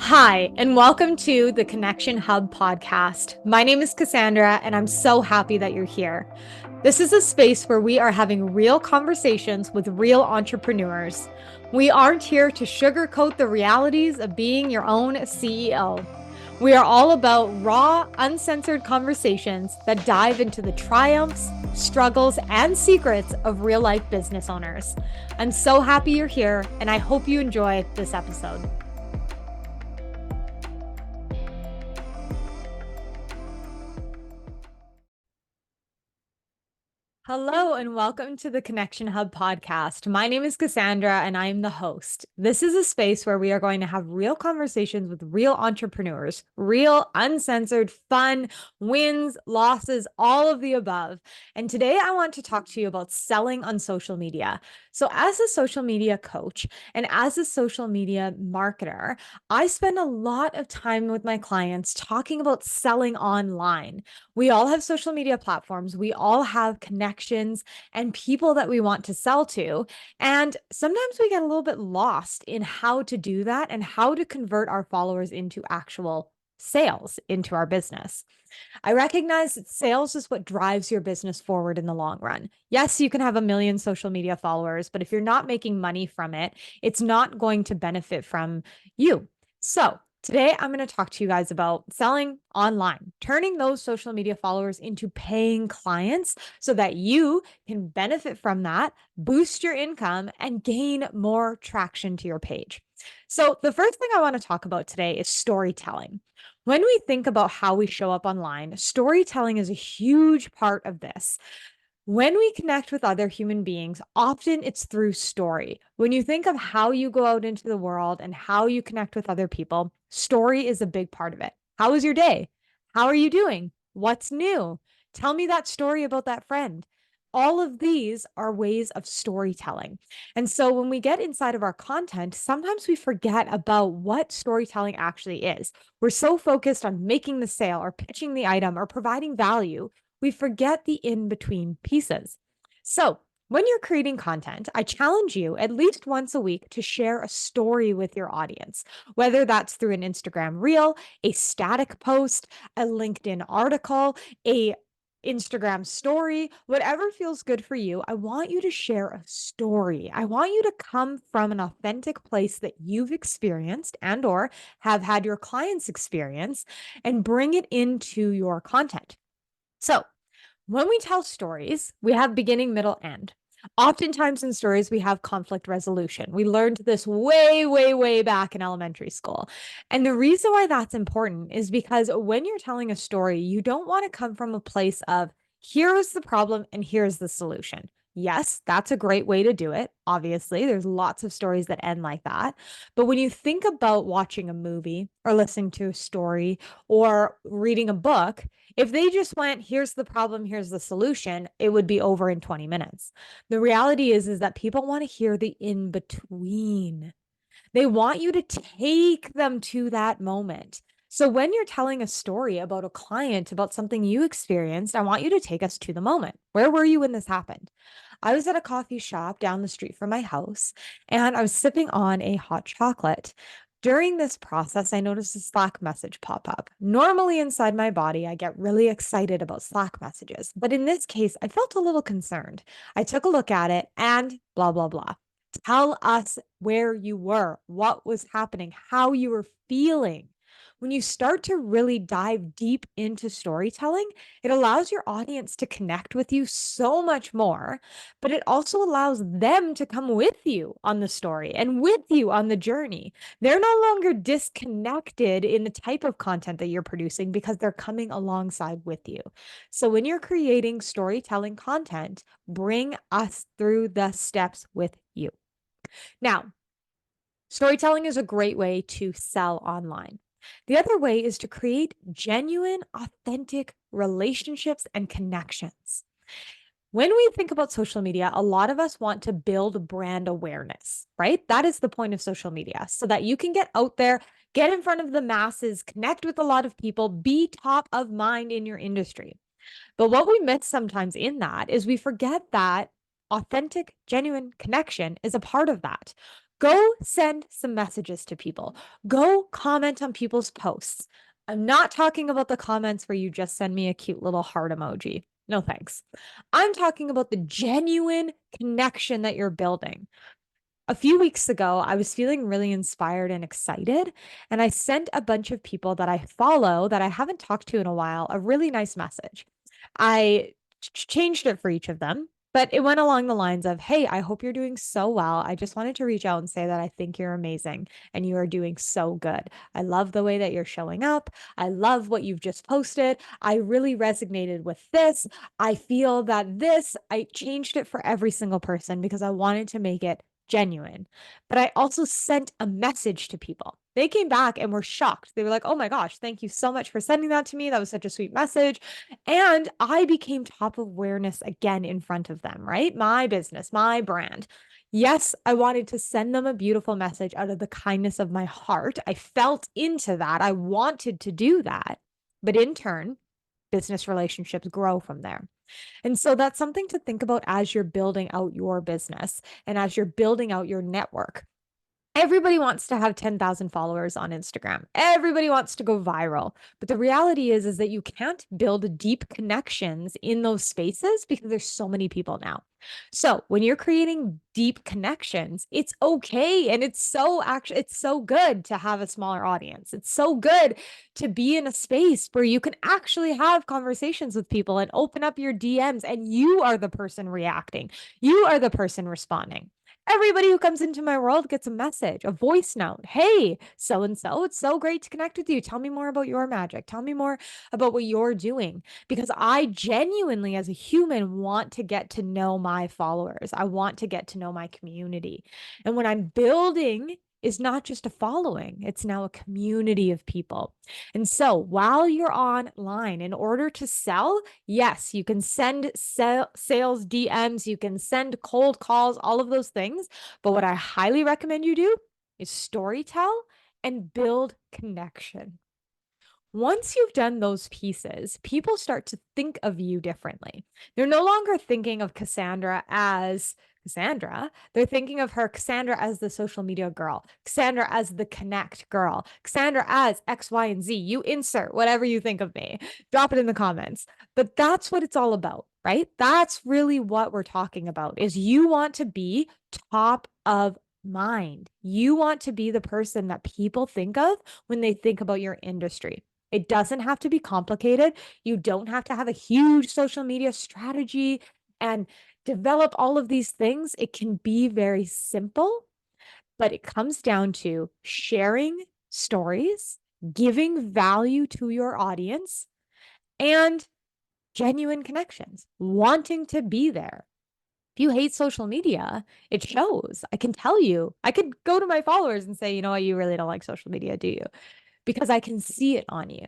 Hi, and welcome to the Connection Hub podcast. My name is Cassandra, and I'm so happy that you're here. This is a space where we are having real conversations with real entrepreneurs. We aren't here to sugarcoat the realities of being your own CEO. We are all about raw, uncensored conversations that dive into the triumphs, struggles, and secrets of real life business owners. I'm so happy you're here, and I hope you enjoy this episode. Hello, and welcome to the Connection Hub podcast. My name is Cassandra, and I am the host. This is a space where we are going to have real conversations with real entrepreneurs, real, uncensored, fun, wins, losses, all of the above. And today I want to talk to you about selling on social media. So, as a social media coach and as a social media marketer, I spend a lot of time with my clients talking about selling online. We all have social media platforms. We all have connections and people that we want to sell to. And sometimes we get a little bit lost in how to do that and how to convert our followers into actual sales into our business. I recognize that sales is what drives your business forward in the long run. Yes, you can have a million social media followers, but if you're not making money from it, it's not going to benefit from you. So, today, I'm going to talk to you guys about selling online, turning those social media followers into paying clients so that you can benefit from that, boost your income, and gain more traction to your page. So, the first thing I want to talk about today is storytelling. When we think about how we show up online, storytelling is a huge part of this. When we connect with other human beings, often it's through story. When you think of how you go out into the world and how you connect with other people, story is a big part of it. How was your day? How are you doing? What's new? Tell me that story about that friend. All of these are ways of storytelling. And so when we get inside of our content, sometimes we forget about what storytelling actually is. We're so focused on making the sale or pitching the item or providing value, we forget the in between pieces. So, when you're creating content, I challenge you at least once a week to share a story with your audience, whether that's through an Instagram reel, a static post, a LinkedIn article, a Instagram story, whatever feels good for you. I want you to share a story. I want you to come from an authentic place that you've experienced and or have had your clients experience and bring it into your content. So, when we tell stories, we have beginning, middle, end. Oftentimes in stories, we have conflict resolution. We learned this way, way, way back in elementary school. And the reason why that's important is because when you're telling a story, you don't want to come from a place of here's the problem and here's the solution. Yes, that's a great way to do it. Obviously, there's lots of stories that end like that. But when you think about watching a movie or listening to a story or reading a book, if they just went, here's the problem, here's the solution, it would be over in 20 minutes. The reality is that people want to hear the in between. They want you to take them to that moment. So when you're telling a story about a client, about something you experienced, I want you to take us to the moment. Where were you when this happened? I was at a coffee shop down the street from my house and I was sipping on a hot chocolate. During this process, I noticed a Slack message pop up. Normally, inside my body, I get really excited about Slack messages, but in this case, I felt a little concerned. I took a look at it and blah, blah, blah. Tell us where you were, what was happening, how you were feeling. When you start to really dive deep into storytelling, it allows your audience to connect with you so much more, but it also allows them to come with you on the story and with you on the journey. They're no longer disconnected in the type of content that you're producing because they're coming alongside with you. So when you're creating storytelling content, bring us through the steps with you. Now, storytelling is a great way to sell online. The other way is to create genuine, authentic relationships and connections. When we think about social media, a lot of us want to build brand awareness, right? That is the point of social media so that you can get out there, get in front of the masses, connect with a lot of people, be top of mind in your industry. But what we miss sometimes in that is we forget that authentic, genuine connection is a part of that. Go send some messages to people. Go comment on people's posts. I'm not talking about the comments where you just send me a cute little heart emoji. No thanks. I'm talking about the genuine connection that you're building. A few weeks ago, I was feeling really inspired and excited, and I sent a bunch of people that I follow that I haven't talked to in a while a really nice message. I changed it for each of them, but it went along the lines of, "Hey, I hope you're doing so well. I just wanted to reach out and say that I think you're amazing and you are doing so good. I love the way that you're showing up. I love what you've just posted. I really resonated with this. I feel that this," I changed it for every single person because I wanted to make it genuine. But I also sent a message to people. They came back and were shocked. They were like, "Oh my gosh, thank you so much for sending that to me. That was such a sweet message." And I became top awareness again in front of them, right? My business, my brand. Yes, I wanted to send them a beautiful message out of the kindness of my heart. I felt into that. I wanted to do that. But in turn, business relationships grow from there. And so that's something to think about as you're building out your business and as you're building out your network. Everybody wants to have 10,000 followers on Instagram. Everybody wants to go viral. But the reality is that you can't build deep connections in those spaces because there's so many people now. So when you're creating deep connections, it's okay. And it's so good to have a smaller audience. It's so good to be in a space where you can actually have conversations with people and open up your DMs and you are the person reacting. You are the person responding. Everybody who comes into my world gets a message, a voice note. "Hey, so and so, it's so great to connect with you. Tell me more about your magic. Tell me more about what you're doing." Because I genuinely, as a human, want to get to know my followers. I want to get to know my community. And when I'm building, is not just a following, it's now a community of people. And so while you're online, in order to sell, yes, you can send sales DMs, you can send cold calls, all of those things. But what I highly recommend you do is storytell and build connection. Once you've done those pieces, people start to think of you differently. They're no longer thinking of Cassandra as Cassandra. They're thinking of her, Cassandra, as the social media girl, Cassandra as the connect girl, Cassandra as X, Y, and Z. You insert whatever you think of me, drop it in the comments. But that's what it's all about, right? That's really what we're talking about is you want to be top of mind. You want to be the person that people think of when they think about your industry. It doesn't have to be complicated. You don't have to have a huge social media strategy and develop all of these things. It can be very simple, but it comes down to sharing stories, giving value to your audience, and genuine connections, wanting to be there. If you hate social media, it shows. I can tell you, I could go to my followers and say, "You know what, you really don't like social media, do you?" Because I can see it on you.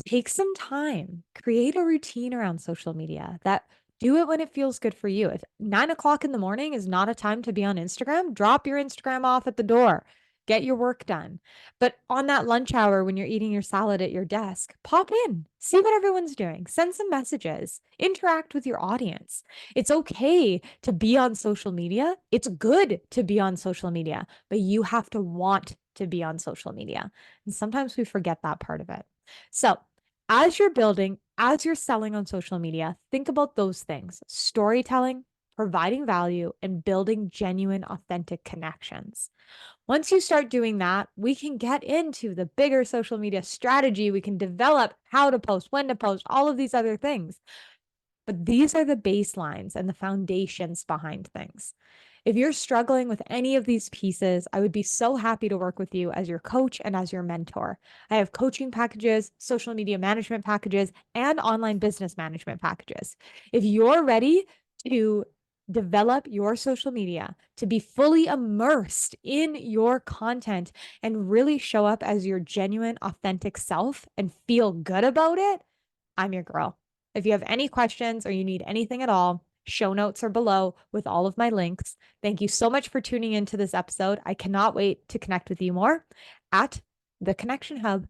Take some time, create a routine around social media that do it when it feels good for you. If 9 o'clock in the morning is not a time to be on Instagram, drop your Instagram off at the door, get your work done. But on that lunch hour, when you're eating your salad at your desk, pop in, see what everyone's doing, send some messages, interact with your audience. It's okay to be on social media. It's good to be on social media, but you have to want to be on social media. And sometimes we forget that part of it. So, as you're building, as you're selling on social media, think about those things: storytelling, providing value, and building genuine, authentic connections. Once you start doing that, we can get into the bigger social media strategy. We can develop how to post, when to post, all of these other things. But these are the baselines and the foundations behind things. If you're struggling with any of these pieces, I would be so happy to work with you as your coach and as your mentor. I have coaching packages, social media management packages, and online business management packages. If you're ready to develop your social media, to be fully immersed in your content and really show up as your genuine, authentic self and feel good about it, I'm your girl. If you have any questions or you need anything at all, show notes are below with all of my links. Thank you so much for tuning into this episode. I cannot wait to connect with you more at theconnectionhub.com.